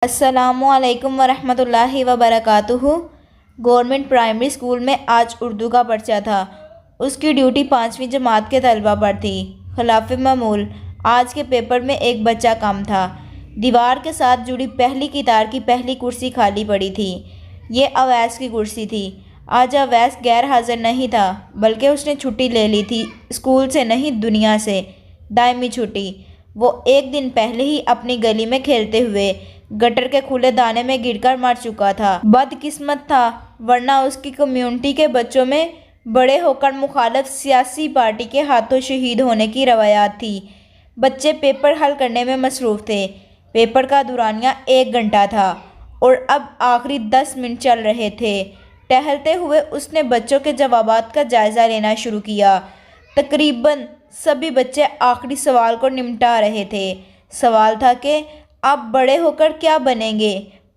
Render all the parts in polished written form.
अस्सलामुअलैकुम वरहमतुल्लाहि वबरकातुहू। Government primary school में आज उर्दू का पर्चा था। उसकी ड्यूटी 5वीं जमात के तलबा पर थी। खिलाफ मामूल आज के पेपर में एक बच्चा कम था। दीवार के साथ जुड़ी पहली कितार की पहली कुर्सी खाली पड़ी थी। ये अवैस की कुर्सी थी। आज अवैस गैर हाजिर नहीं था, बल्कि उसने छुट्टी ले ली थी, स्कूल से नहीं दुनिया से, दायमी छुट्टी। वो एक दिन पहले ही अपनी गली में खेलते हुए गटर के खुले दाने में गिरकर मर चुका था। बदकिस्मत था, वरना उसकी कम्युनिटी के बच्चों में बड़े होकर मुखालिफ सियासी पार्टी के हाथों शहीद होने की रवायात थी। बच्चे पेपर हल करने में मसरूफ़ थे। पेपर का दुरानिया 1 घंटा था और अब आखिरी 10 मिनट चल रहे थे। टहलते हुए उसने बच्चों के जवाबात का जायज़ा लेना शुरू किया। तकरीबन सभी बच्चे आखिरी सवाल को निपटा रहे थे। सवाल था कि आप बड़े होकर क्या बनेंगे।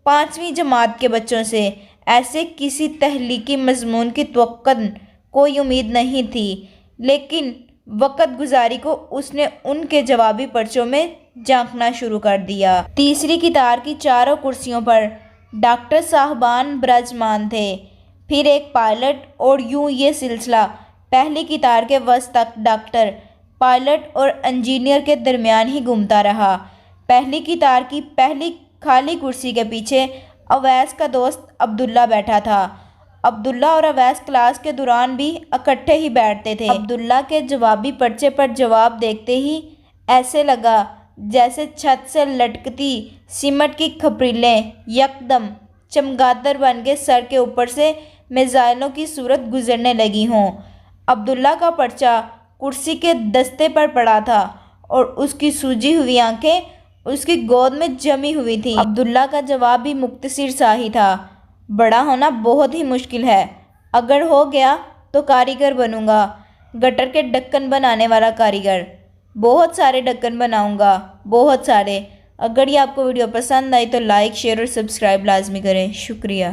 5वीं जमात के बच्चों से ऐसे किसी तहलीकी मजमून की तवक्कुन कोई उम्मीद नहीं थी, लेकिन वक़्त गुजारी को उसने उनके जवाबी पर्चों में झांकना शुरू कर दिया। तीसरी कितार की चारों कुर्सियों पर डॉक्टर साहबान विराजमान थे, फिर एक पायलट, और यूं ये सिलसिला पहली कितार के वस्त तक डॉक्टर, पायलट और इंजीनियर के दरमियान ही घूमता रहा। पहली कितार की पहली खाली कुर्सी के पीछे अवैस का दोस्त अब्दुल्ला बैठा था। अब्दुल्ला और अवैस क्लास के दौरान भी इकट्ठे ही बैठते थे। अब्दुल्ला के जवाबी पर्चे पर जवाब देखते ही ऐसे लगा जैसे छत से लटकती सीमेंट की खपरीलें यकदम चमगादड़ बन के सर के ऊपर से मिसाइलों की सूरत गुजरने लगी हों। अब्दुल्ला का पर्चा कुर्सी के दस्ते पर पड़ा था और उसकी सूजी हुई आंखें उसकी गोद में जमी हुई थी। अब्दुल्ला का जवाब भी मुख्तसर सा ही था। बड़ा होना बहुत ही मुश्किल है। अगर हो गया तो कारीगर बनूंगा, गटर के ढक्कन बनाने वाला कारीगर। बहुत सारे ढक्कन बनाऊंगा, बहुत सारे। अगर ये आपको वीडियो पसंद आई तो लाइक, शेयर और सब्सक्राइब लाजमी करें। शुक्रिया।